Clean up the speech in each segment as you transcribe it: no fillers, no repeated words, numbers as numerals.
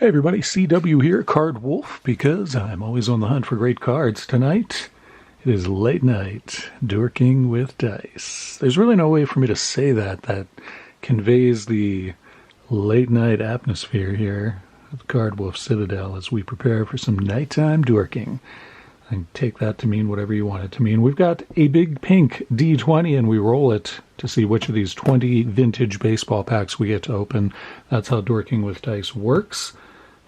Hey everybody, CW here, Card Wolf, because I'm always on the hunt for great cards. Tonight, it is late night, Dorking with dice. There's really no way for me to say that conveys the late night atmosphere here at Card Wolf Citadel as we prepare for some nighttime dorking. I can take that to mean whatever you want it to mean. We've got a big pink D20 and we roll it to see which of these 20 vintage baseball packs we get to open. That's how Dorking with Dice works.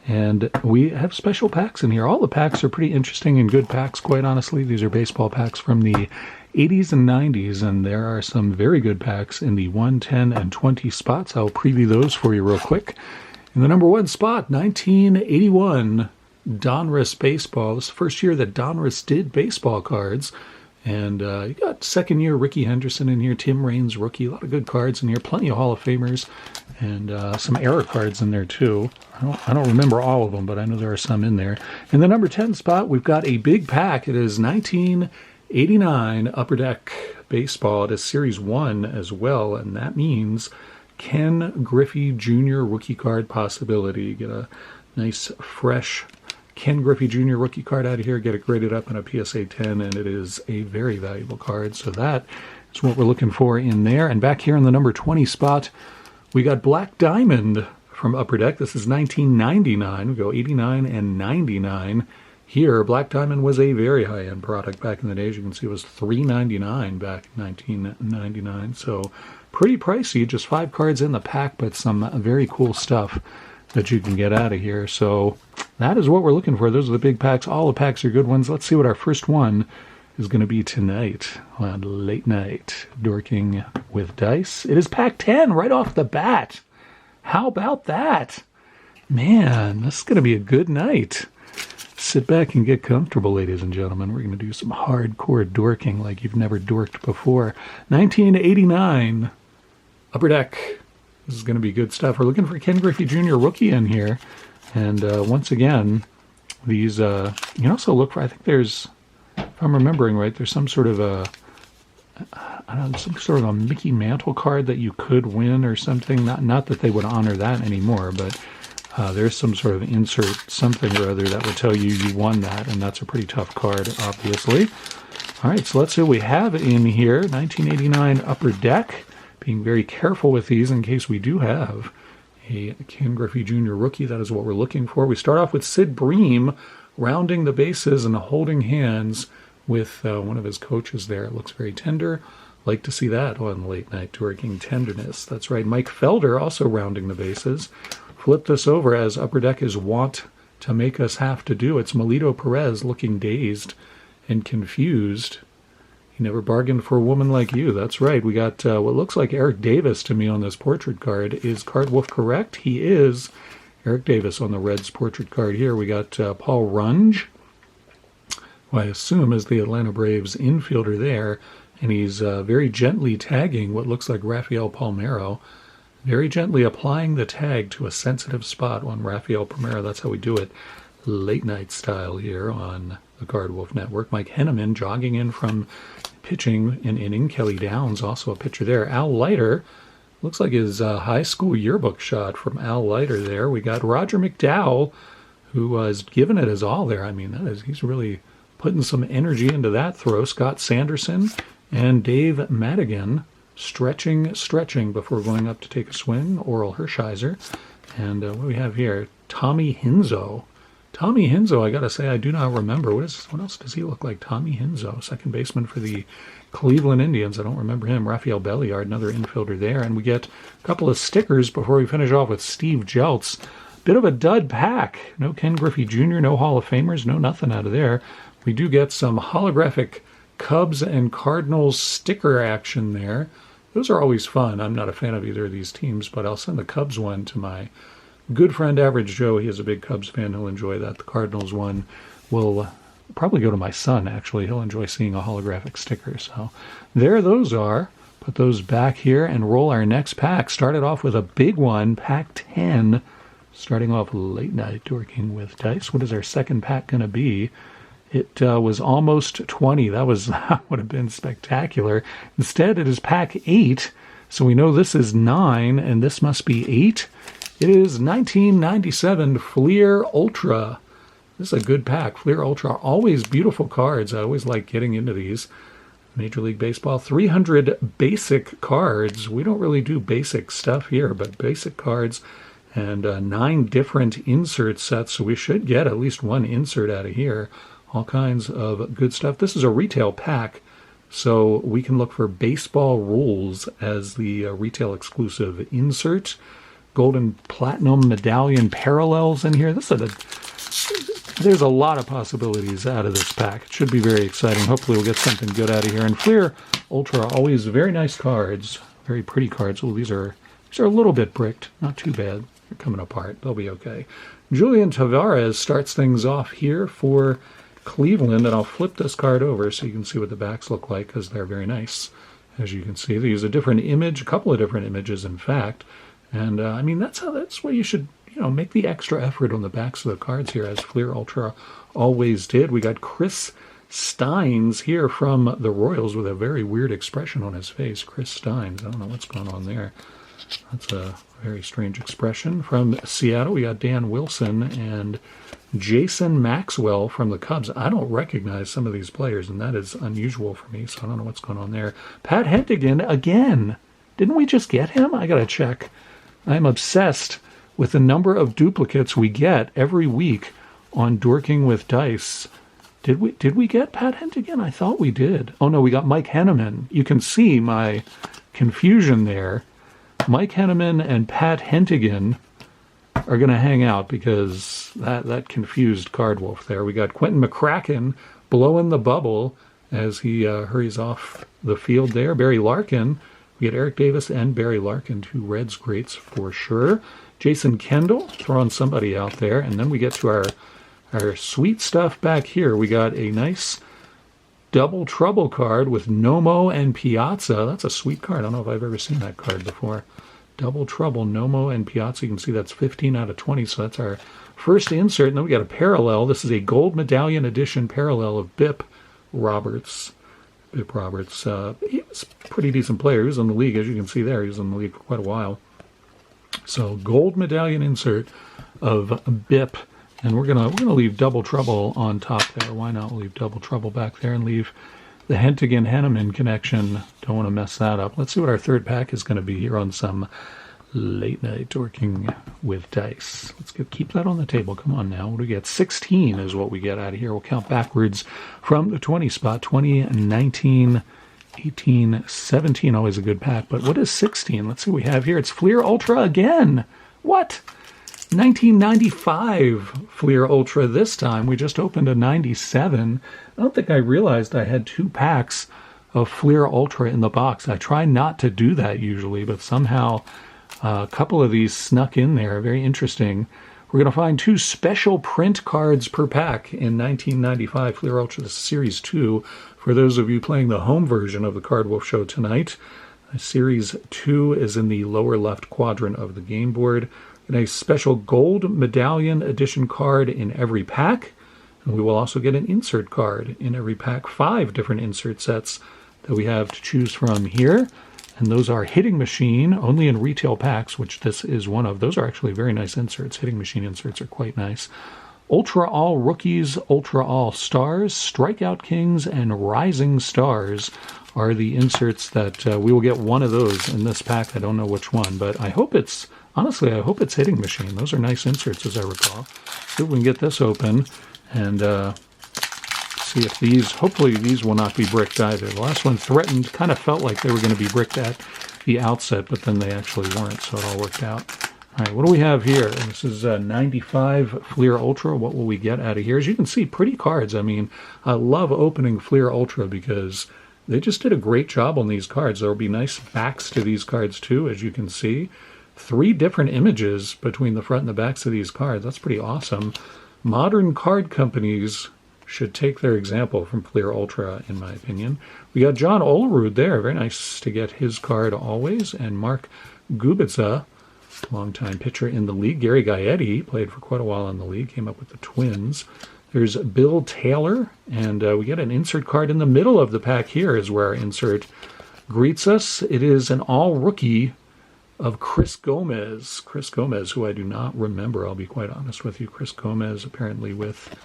And we have special packs in here. All the packs are pretty interesting and good packs, quite honestly. These are baseball packs from the 80s and 90s, and there are some very good packs in the 1, 10, and 20 spots. I'll preview those for you real quick. In the number one spot, 1981 Donruss Baseball. This is the first year that Donruss did baseball cards. And you got second year Ricky Henderson in here, Tim Raines rookie, a lot of good cards in here, plenty of Hall of Famers, and some error cards in there too. I don't remember all of them, but I know there are some in there. In the number 10 spot, we've got a big pack. It is 1989 Upper Deck Baseball. It is Series 1 as well, and that means Ken Griffey Jr. rookie card possibility. You get a nice, fresh Ken Griffey Jr. rookie card out of here, get it graded up in a PSA 10, and it is a very valuable card. So that is what we're looking for in there. And back here in the number 20 spot, we got Black Diamond from Upper Deck. This is 1999. We go 89 and 99 here. Black Diamond was a very high-end product back in the day. As you can see, it was $3.99 back in 1999. So pretty pricey, just 5 cards in the pack, but some very cool stuff that you can get out of here. So that is what we're looking for. Those are the big packs. All the packs are good ones. Let's see what our first one is going to be tonight on Late Night Dorking with Dice. It is pack 10 right off the bat. How about that? Man, this is going to be a good night. Sit back and get comfortable, ladies and gentlemen. We're going to do some hardcore dorking like you've never dorked before. 1989 Upper Deck. This is going to be good stuff. We're looking for Ken Griffey Jr. rookie in here. And once again, these, you can also look for, I think there's, if I'm remembering right, there's some sort of some sort of a Mickey Mantle card that you could win or something. Not that they would honor that anymore, but there's some sort of insert something or other that would tell you you won that, and that's a pretty tough card, obviously. All right, so let's see what we have in here. 1989 Upper Deck. Being very careful with these in case we do have a Ken Griffey Jr. rookie. That is what we're looking for. We start off with Sid Bream rounding the bases and holding hands with one of his coaches there. It looks very tender. Like to see that on Late Night Dorking tenderness. That's right. Mike Felder also rounding the bases. Flip this over as Upper Deck is wont to make us have to do. It's Melito Perez looking dazed and confused. He never bargained for a woman like you. That's right. We got what looks like Eric Davis to me on this portrait card. Is Card Wolf correct? He is Eric Davis on the Reds portrait card here. We got Paul Runge, who I assume is the Atlanta Braves infielder there. And he's very gently tagging what looks like Rafael Palmeiro. Very gently applying the tag to a sensitive spot on Rafael Palmeiro. That's how we do it. Late night style here on the Card Wolf Network. Mike Henneman jogging in from pitching an inning. Kelly Downs, also a pitcher there. Al Leiter, looks like his high school yearbook shot from Al Leiter there. We got Roger McDowell, who has given it his all there. I mean, he's really putting some energy into that throw. Scott Sanderson and Dave Madigan stretching before going up to take a swing. Oral Hershiser. And what do we have here? Tommy Hinzo. Tommy Hinzo, I got to say, I do not remember. What else does he look like? Tommy Hinzo, second baseman for the Cleveland Indians. I don't remember him. Rafael Belliard, another infielder there. And we get a couple of stickers before we finish off with Steve Jeltz. Bit of a dud pack. No Ken Griffey Jr., no Hall of Famers, no nothing out of there. We do get some holographic Cubs and Cardinals sticker action there. Those are always fun. I'm not a fan of either of these teams, but I'll send the Cubs one to my good friend Average Joe. He is a big Cubs fan. He'll enjoy that. The Cardinals one will probably go to my son, actually. He'll enjoy seeing a holographic sticker. So there those are. Put those back here and roll our next pack. Started off with a big one, pack 10. Starting off Late Night Dorking with Dice. What is our second pack going to be? It was almost 20. That would have been spectacular. Instead, it is pack 8. So we know this is 9, and this must be 8. It is 1997 Fleer Ultra. This is a good pack. Fleer Ultra, always beautiful cards. I always like getting into these. Major League Baseball, 300 basic cards. We don't really do basic stuff here, but basic cards and 9 different insert sets. So we should get at least one insert out of here. All kinds of good stuff. This is a retail pack, so we can look for baseball rules as the retail exclusive insert. Golden Platinum Medallion parallels in here. There's a lot of possibilities out of this pack. It should be very exciting. Hopefully we'll get something good out of here. And Fleer Ultra, always very nice cards. Very pretty cards. Oh, these are a little bit bricked. Not too bad. They're coming apart. They'll be okay. Julian Tavares starts things off here for Cleveland. And I'll flip this card over so you can see what the backs look like, because they're very nice. As you can see, they use a different image, a couple of different images, in fact. And, I mean, that's what you should, make the extra effort on the backs of the cards here, as Fleer Ultra always did. We got Chris Steins here from the Royals with a very weird expression on his face. Chris Steins. I don't know what's going on there. That's a very strange expression. From Seattle, we got Dan Wilson and Jason Maxwell from the Cubs. I don't recognize some of these players, and that is unusual for me, so I don't know what's going on there. Pat Hentigan again. Didn't we just get him? I got to check. I'm obsessed with the number of duplicates we get every week on Dorking with Dice. Did we get Pat Hentigan? I thought we did. Oh, no, we got Mike Henneman. You can see my confusion there. Mike Henneman and Pat Hentigan are going to hang out because that confused Card Wolf there. We got Quentin McCracken blowing the bubble as he hurries off the field there. Barry Larkin. We get Eric Davis and Barry Larkin, 2 Reds greats for sure. Jason Kendall throwing somebody out there. And then we get to our sweet stuff back here. We got a nice double trouble card with Nomo and Piazza. That's a sweet card. I don't know if I've ever seen that card before. Double trouble, Nomo and Piazza. You can see that's 15 out of 20. So that's our first insert. And then we got a parallel. This is a gold medallion edition parallel of Bip Roberts. Bip Roberts, he was a pretty decent player. He was in the league, as you can see there. He was in the league for quite a while. So gold medallion insert of Bip, and we're gonna leave double trouble on top there. Why not leave double trouble back there and leave the Hentigan Henneman connection? Don't want to mess that up. Let's see what our third pack is going to be here on some late night Dorking with Dice. Let's keep that on the table. Come on now. What do we get? 16 is what we get out of here. We'll count backwards from the 20 spot. 20, 19, 18, 17. Always a good pack. But what is 16? Let's see what we have here. It's Fleer Ultra again. What? 1995 Fleer Ultra this time. We just opened a 97. I don't think I realized I had 2 packs of Fleer Ultra in the box. I try not to do that usually, but somehow a couple of these snuck in there. Very interesting. We're going to find 2 special print cards per pack in 1995 Fleer Ultra Series 2. For those of you playing the home version of the Card Wolf Show tonight, Series 2 is in the lower left quadrant of the game board. And a special gold medallion edition card in every pack. And we will also get an insert card in every pack. 5 different insert sets that we have to choose from here. And those are Hitting Machine, only in retail packs, which this is one of. Those are actually very nice inserts. Hitting Machine inserts are quite nice. Ultra All Rookies, Ultra All Stars, Strikeout Kings, and Rising Stars are the inserts that we will get one of those in this pack. I don't know which one, but I hope it's, honestly, I hope it's Hitting Machine. Those are nice inserts, as I recall. See if we can get this open and see if these, hopefully these will not be bricked either. The last one threatened, kind of felt like they were going to be bricked at the outset, but then they actually weren't, so it all worked out. All right, what do we have here? This is 95 Fleer Ultra. What will we get out of here? As you can see, pretty cards. I mean, I love opening Fleer Ultra because they just did a great job on these cards. There will be nice backs to these cards too, as you can see. 3 different images between the front and the backs of these cards. That's pretty awesome. Modern card companies should take their example from Fleer Ultra, in my opinion. We got John Olerud there. Very nice to get his card always. And Mark Gubitza, longtime pitcher in the league. Gary Gaetti played for quite a while in the league. Came up with the Twins. There's Bill Taylor. And we get an insert card in the middle of the pack here is where our insert greets us. It is an all-rookie of Chris Gomez. Chris Gomez, who I do not remember, I'll be quite honest with you. Chris Gomez apparently with,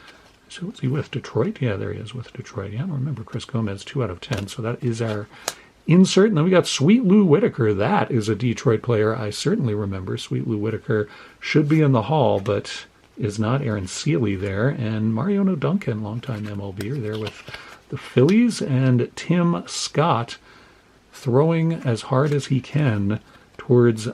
so what's he with? Detroit? Yeah, there he is with Detroit. Yeah, I don't remember Chris Gomez, 2 out of 10. So that is our insert. And then we got Sweet Lou Whitaker. That is a Detroit player I certainly remember. Sweet Lou Whitaker should be in the Hall, but is not. Aaron Seeley there. And Mariano Duncan, longtime MLBer, there with the Phillies. And Tim Scott throwing as hard as he can towards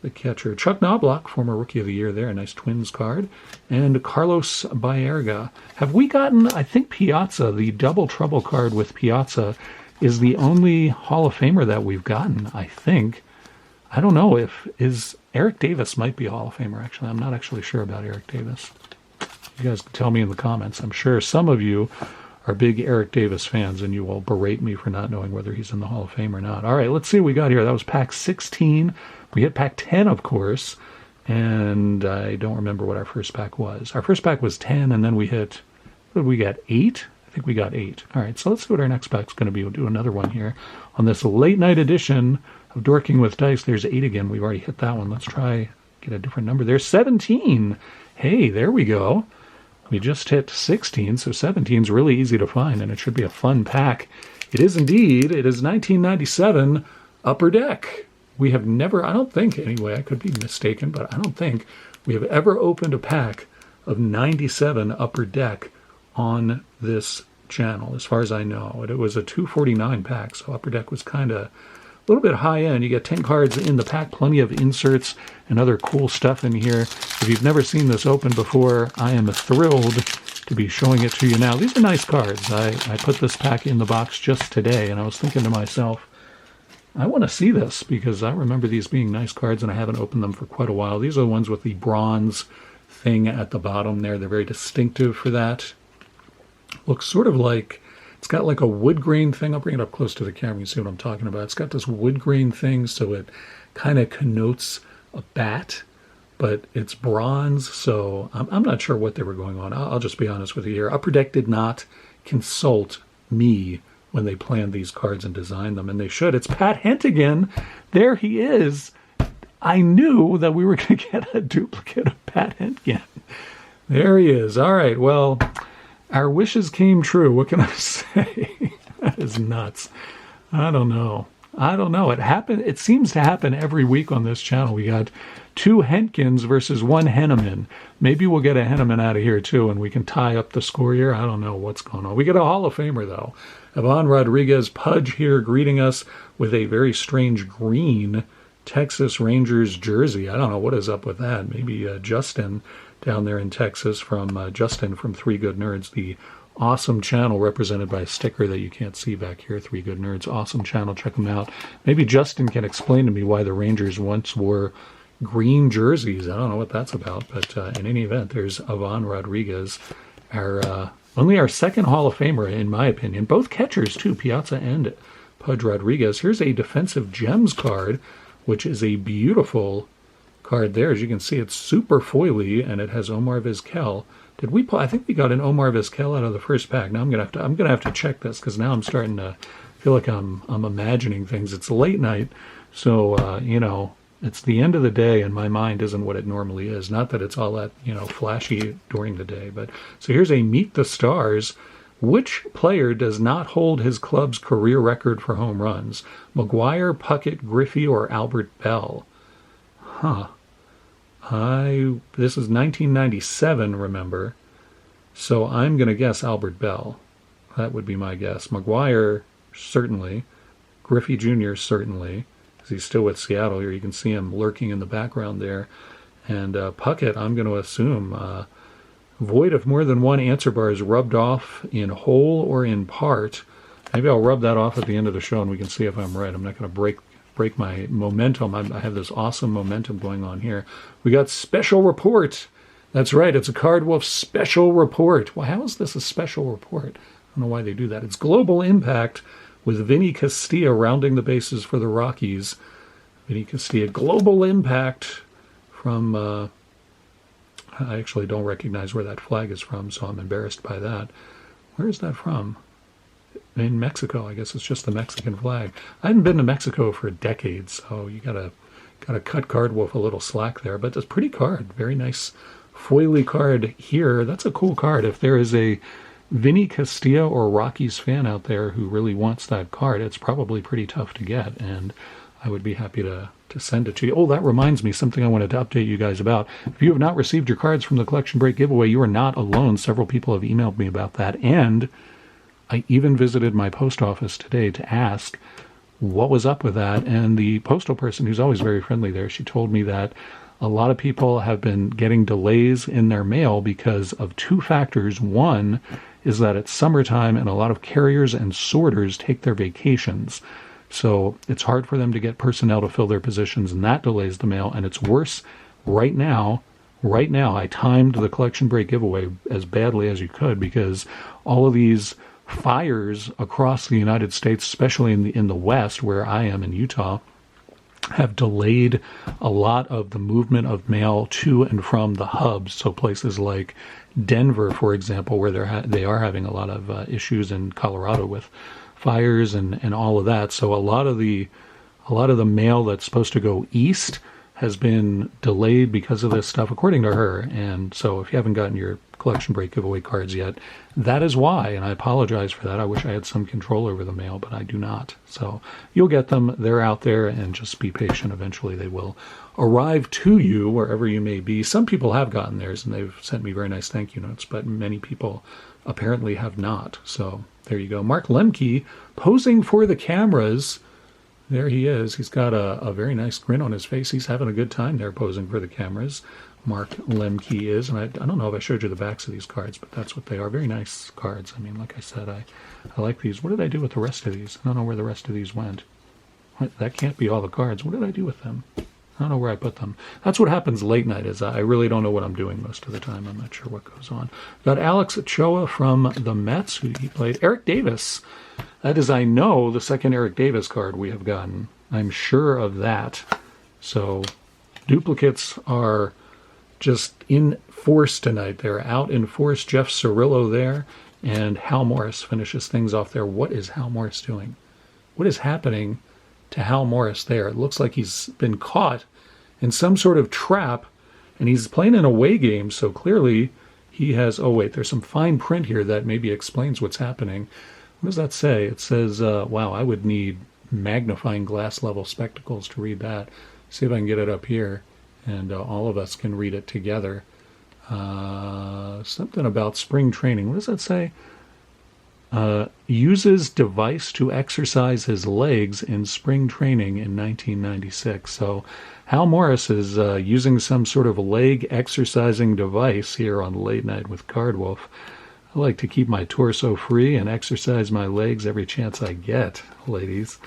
the catcher. Chuck Knobloch, former Rookie of the Year there, a nice Twins card. And Carlos Baerga. Have we gotten, I think Piazza, the double trouble card with Piazza, is the only Hall of Famer that we've gotten, I think. I don't know if, Eric Davis might be a Hall of Famer, actually. I'm not actually sure about Eric Davis. You guys can tell me in the comments. I'm sure some of you are big Eric Davis fans, and you will berate me for not knowing whether he's in the Hall of Fame or not. All right, let's see what we got here. That was pack 16. We hit pack 10, of course, and I don't remember what our first pack was. Our first pack was 10, and then we hit, what did we get, 8? I think we got 8. All right, so let's see what our next pack's going to be. We'll do another one here on this late night edition of Dorking with Dice. There's 8 again. We've already hit that one. Let's try get a different number. There's 17. Hey, there we go. We just hit 16, so 17 is really easy to find, and it should be a fun pack. It is indeed. It is 1997 Upper Deck. We have never, I don't think anyway, I could be mistaken, but I don't think we have ever opened a pack of 97 Upper Deck on this channel, as far as I know. It was a 249 pack, so Upper Deck was kind of a little bit high end. You get 10 cards in the pack, plenty of inserts and other cool stuff in here. If you've never seen this open before, I am thrilled to be showing it to you now. These are nice cards. I put this pack in the box just today, and I was thinking to myself, I want to see this because I remember these being nice cards, and I haven't opened them for quite a while. These are the ones with the bronze thing at the bottom there. They're very distinctive for that. Looks sort of like, it's got like a wood grain thing. I'll bring it up close to the camera. You see what I'm talking about. It's got this wood grain thing, so it kind of connotes a bat, but it's bronze, so I'm not sure what they were going on. I'll just be honest with you here. Upper Deck did not consult me when they planned these cards and designed them, and they should. It's Pat Hentigan. There he is. I knew that we were going to get a duplicate of Pat Hentigan. There he is. All right, well, our wishes came true. What can I say? That is nuts. I don't know. It happened. It seems to happen every week on this channel. We got 2 Hentkins versus 1 Henneman. Maybe we'll get a Henneman out of here too, and we can tie up the score here. I don't know what's going on. We get a Hall of Famer though. Ivan Rodriguez Pudge here greeting us with a very strange green Texas Rangers jersey. I don't know what is up with that. Maybe Justin down there in Texas from Justin from 3 Good Nerds, the awesome channel represented by a sticker that you can't see back here. 3 Good Nerds, awesome channel. Check them out. Maybe Justin can explain to me why the Rangers once wore green jerseys. I don't know what that's about, but in any event, there's Ivan Rodriguez, our only our second Hall of Famer, in my opinion. Both catchers, too, Piazza and Pudge Rodriguez. Here's a Defensive Gems card, which is a beautiful card there. As you can see, it's super foily, and it has Omar Vizquel. Did we pull? I think we got an Omar Vizquel out of the first pack. Now I'm gonna have to check this because now I'm starting to feel like I'm imagining things. It's late night, so you know, it's the end of the day, and my mind isn't what it normally is. Not that it's all that flashy during the day, but so here's a Meet the Stars. Which player does not hold his club's career record for home runs? McGuire, Puckett, Griffey, or Albert Bell? Huh. This is 1997, remember, so I'm going to guess Albert Bell. That would be my guess. McGuire, certainly. Griffey Jr., certainly, because he's still with Seattle here. You can see him lurking in the background there. And Puckett, I'm going to assume, void of more than one answer bar is rubbed off in whole or in part. Maybe I'll rub that off at the end of the show and we can see if I'm right. I'm not going to break my momentum. I have this awesome momentum going on here. We got Special Report. That's right. It's a Card Wolf Special Report. Well, how is this a special report? I don't know why they do that. It's Global Impact with Vinny Castilla rounding the bases for the Rockies. Vinny Castilla, Global Impact from, I actually don't recognize where that flag is from, so I'm embarrassed by that. Where is that from? In Mexico. I guess it's just the Mexican flag. I haven't been to Mexico for decades, so you gotta got to cut Card Wolf a little slack there, but it's a pretty card. Very nice foily card here. That's a cool card. If there is a Vinny Castilla or Rockies fan out there who really wants that card, it's probably pretty tough to get, and I would be happy to send it to you. Oh, that reminds me, something I wanted to update you guys about. If you have not received your cards from the Collection Break giveaway, you are not alone. Several people have emailed me about that, and I even visited my post office today to ask what was up with that, and the postal person, who's always very friendly there, she told me that a lot of people have been getting delays in their mail because of two factors. One is that it's summertime and a lot of carriers and sorters take their vacations. So it's hard for them to get personnel to fill their positions, and that delays the mail. And it's worse right now. Right now, I timed the Collection Break giveaway as badly as you could because all of these fires across the United States, especially in the West, where I am in Utah, have delayed a lot of the movement of mail to and from the hubs. So places like Denver, for example, where they are having a lot of issues in Colorado with fires and all of that. So a lot of the mail that's supposed to go east has been delayed because of this stuff, according to her. And so if you haven't gotten your Collection Break giveaway cards yet, that is why, and I apologize for that. I wish I had some control over the mail, but I do not. So you'll get them. They're out there, and just be patient. Eventually they will arrive to you wherever you may be. Some people have gotten theirs, and they've sent me very nice thank you notes, but many people apparently have not. So there you go. Mark Lemke posing for the cameras. There he is. He's got a very nice grin on his face. He's having a good time there posing for the cameras. Mark Lemke is, and I don't know if I showed you the backs of these cards, but that's what they are. Very nice cards. I mean, like I said, I like these. What did I do with the rest of these? I don't know where the rest of these went. That can't be all the cards. What did I do with them? I don't know where I put them. That's what happens late night, is I really don't know what I'm doing most of the time. I'm not sure what goes on. Got Alex Ochoa from the Mets, who he played. Eric Davis. That is, I know, the second Eric Davis card we have gotten. I'm sure of that. So duplicates are just in force tonight. They're out in force. Jeff Cirillo there, and Hal Morris finishes things off there. What is Hal Morris doing? What is happening to Hal Morris there? It looks like he's been caught in some sort of trap, and he's playing an away game, so clearly he has... Oh, wait, there's some fine print here that maybe explains what's happening. What does that say? It says, wow, I would need magnifying glass level spectacles to read that. See if I can get it up here, and all of us can read it together. Something about spring training. What does that say? Uses device to exercise his legs in spring training in 1996. So Hal Morris is using some sort of leg exercising device here on Late Night with Card Wolf. I like to keep my torso free and exercise my legs every chance I get, ladies.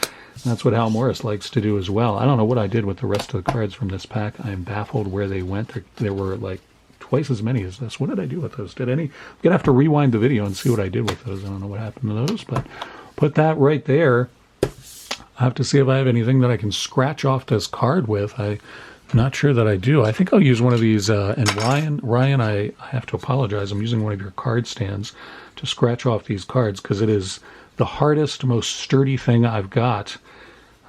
That's what Hal Morris likes to do as well. I don't know what I did with the rest of the cards from this pack. I am baffled where they went. There were like twice as many as this. What did I do with those? I'm going to have to rewind the video and see what I did with those. I don't know what happened to those, but put that right there. I have to see if I have anything that I can scratch off this card with. I'm not sure that I do. I think I'll use one of these. And Ryan, I have to apologize. I'm using one of your card stands to scratch off these cards because it is the hardest, most sturdy thing I've got.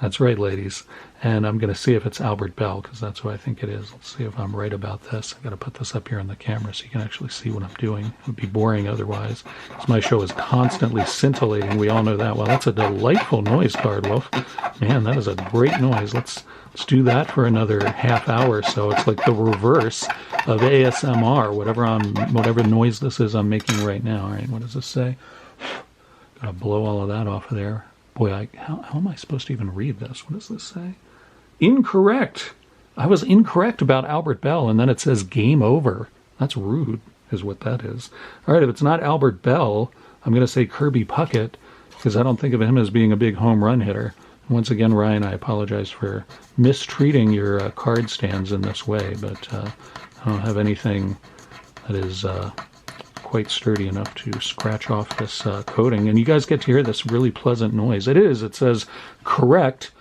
That's right, ladies. And I'm going to see if it's Albert Bell, because that's what I think it is. Let's see if I'm right about this. I've got to put this up here on the camera so you can actually see what I'm doing. It would be boring otherwise, because my show is constantly scintillating. We all know that. Well, that's a delightful noise, Card Wolf. Man, that is a great noise. Let's do that for another half hour. So it's like the reverse of ASMR, whatever noise this is I'm making right now. All right, what does this say? Got to blow all of that off of there. Boy, how am I supposed to even read this? What does this say? Incorrect. I was incorrect about Albert Bell, and then it says game over. That's rude, is what that is. All right, if it's not Albert Bell, I'm going to say Kirby Puckett, because I don't think of him as being a big home run hitter. Once again, Ryan, I apologize for mistreating your card stands in this way, but I don't have anything that is quite sturdy enough to scratch off this coating. And you guys get to hear this really pleasant noise. It says correct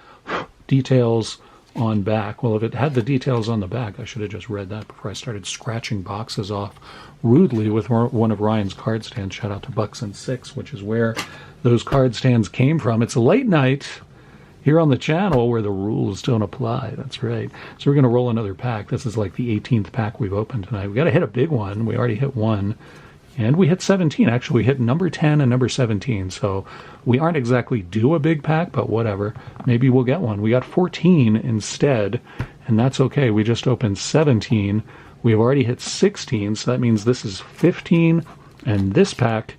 details on back. Well, if it had the details on the back, I should have just read that before I started scratching boxes off rudely with one of Ryan's card stands. Shout out to Bucks and Six, which is where those card stands came from. It's a late night, here on the channel where the rules don't apply. That's right. So we're going to roll another pack. This is like the 18th pack we've opened tonight. We got to hit a big one. We already hit one. And we hit 17. Actually, we hit number 10 and number 17. So we aren't exactly due a big pack, but whatever. Maybe we'll get one. We got 14 instead, and that's okay. We just opened 17. We have already hit 16, so that means this is 15, and this pack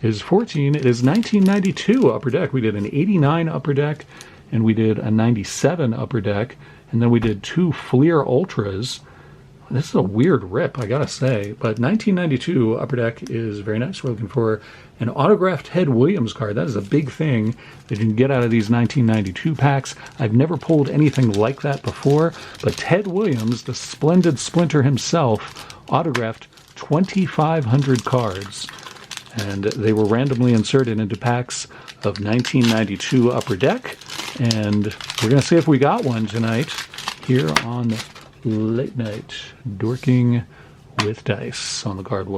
is 14. It is 1992 Upper Deck. We did an 89 Upper Deck, and we did a 97 Upper Deck, and then we did 2 Fleer Ultras. This is a weird rip, I gotta say, but 1992 Upper Deck is very nice. We're looking for an autographed Ted Williams card. That is a big thing that you can get out of these 1992 packs. I've never pulled anything like that before, but Ted Williams, the splendid Splinter himself, autographed 2,500 cards, and they were randomly inserted into packs of 1992 Upper Deck, and we're gonna see if we got one tonight here on Late Night Dorking with Dice on the card.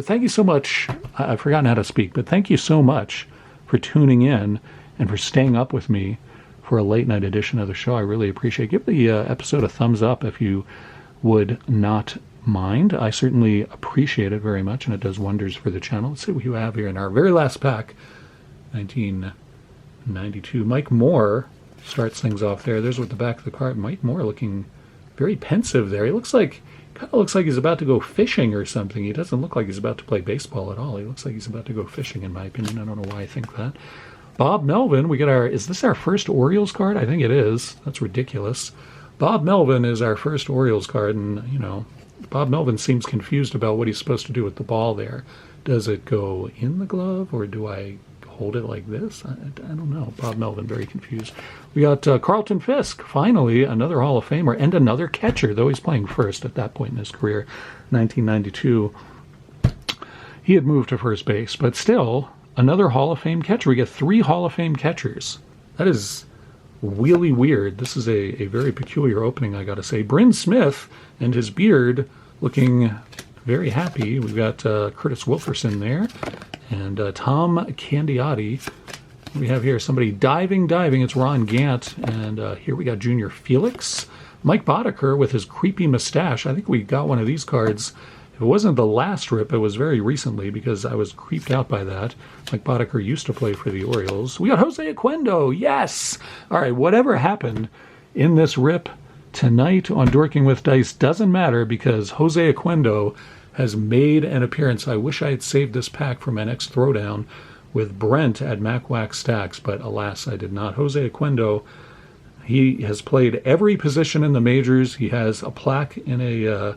Thank you so much. I've forgotten how to speak, but thank you so much for tuning in and for staying up with me for a late night edition of the show. I really appreciate it. Give the episode a thumbs up if you would not mind. I certainly appreciate it very much, and it does wonders for the channel. Let's see what you have here in our very last pack, 1992. Mike Moore starts things off there. There's what the back of the card. Mike Moore looking very pensive there. He kind of looks like he's about to go fishing or something. He doesn't look like he's about to play baseball at all. He looks like he's about to go fishing, in my opinion. I don't know why I think that. Bob Melvin, is this our first Orioles card? I think it is. That's ridiculous. Bob Melvin is our first Orioles card, and, you know, Bob Melvin seems confused about what he's supposed to do with the ball there. Does it go in the glove, or do I hold it like this? I don't know. Bob Melvin, very confused. We got Carlton Fisk, finally, another Hall of Famer, and another catcher, though he's playing first at that point in his career, 1992. He had moved to first base, but still, another Hall of Fame catcher. We get 3 Hall of Fame catchers. That is really weird. This is a very peculiar opening, I gotta say. Bryn Smith and his beard looking very happy. We've got Curtis Wilkerson there, and Tom Candiotti. We have here somebody diving. It's Ron Gant, and here we got Junior Felix. Mike Boddicker with his creepy mustache. I think we got one of these cards. If it wasn't the last rip, it was very recently, because I was creeped out by that. Mike Boddicker used to play for the Orioles. We got Jose Oquendo. Yes! All right, whatever happened in this rip tonight on Dorking with Dice doesn't matter, because Jose Oquendo has made an appearance. I wish I had saved this pack for my next throwdown with Brent at MacWack Stacks, but alas, I did not. Jose Oquendo, he has played every position in the majors. He has a plaque in a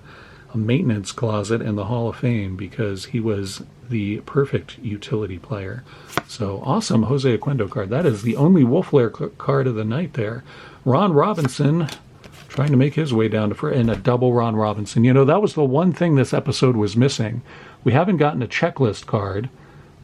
maintenance closet in the Hall of Fame, because he was the perfect utility player. So awesome Jose Oquendo card. That is the only Wolf Lair card of the night there. Ron Robinson trying to make his way down to and a double Ron Robinson. You know, that was the one thing this episode was missing. We haven't gotten a checklist card,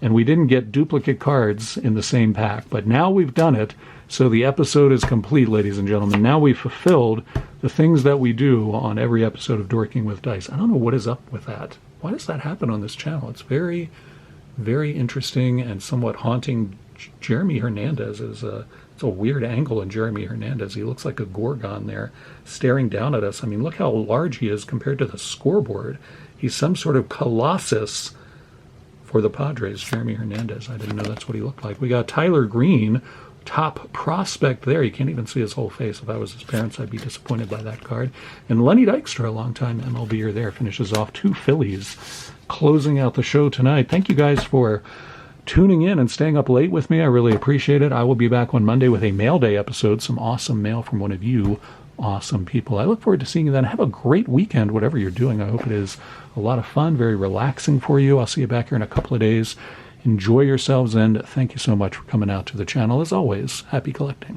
and we didn't get duplicate cards in the same pack, but now we've done it, so the episode is complete, ladies and gentlemen. Now we've fulfilled the things that we do on every episode of Dorking with Dice. I don't know what is up with that. Why does that happen on this channel? It's very, very interesting and somewhat haunting. Jeremy Hernandez is it's a weird angle in Jeremy Hernandez. He looks like a Gorgon there, staring down at us. I mean, look how large he is compared to the scoreboard. He's some sort of colossus for the Padres, Jeremy Hernandez. I didn't know that's what he looked like. We got Tyler Green, top prospect there. You can't even see his whole face. If I was his parents, I'd be disappointed by that card. And Lenny Dykstra, a long-time MLBer there, finishes off 2 Phillies, closing out the show tonight. Thank you guys for tuning in and staying up late with me. I really appreciate it. I will be back on Monday with a mail day episode, some awesome mail from one of you awesome people. I look forward to seeing you then. Have a great weekend, whatever you're doing. I hope it is a lot of fun, very relaxing for you. I'll see you back here in a couple of days. Enjoy yourselves, and thank you so much for coming out to the channel. As always, happy collecting.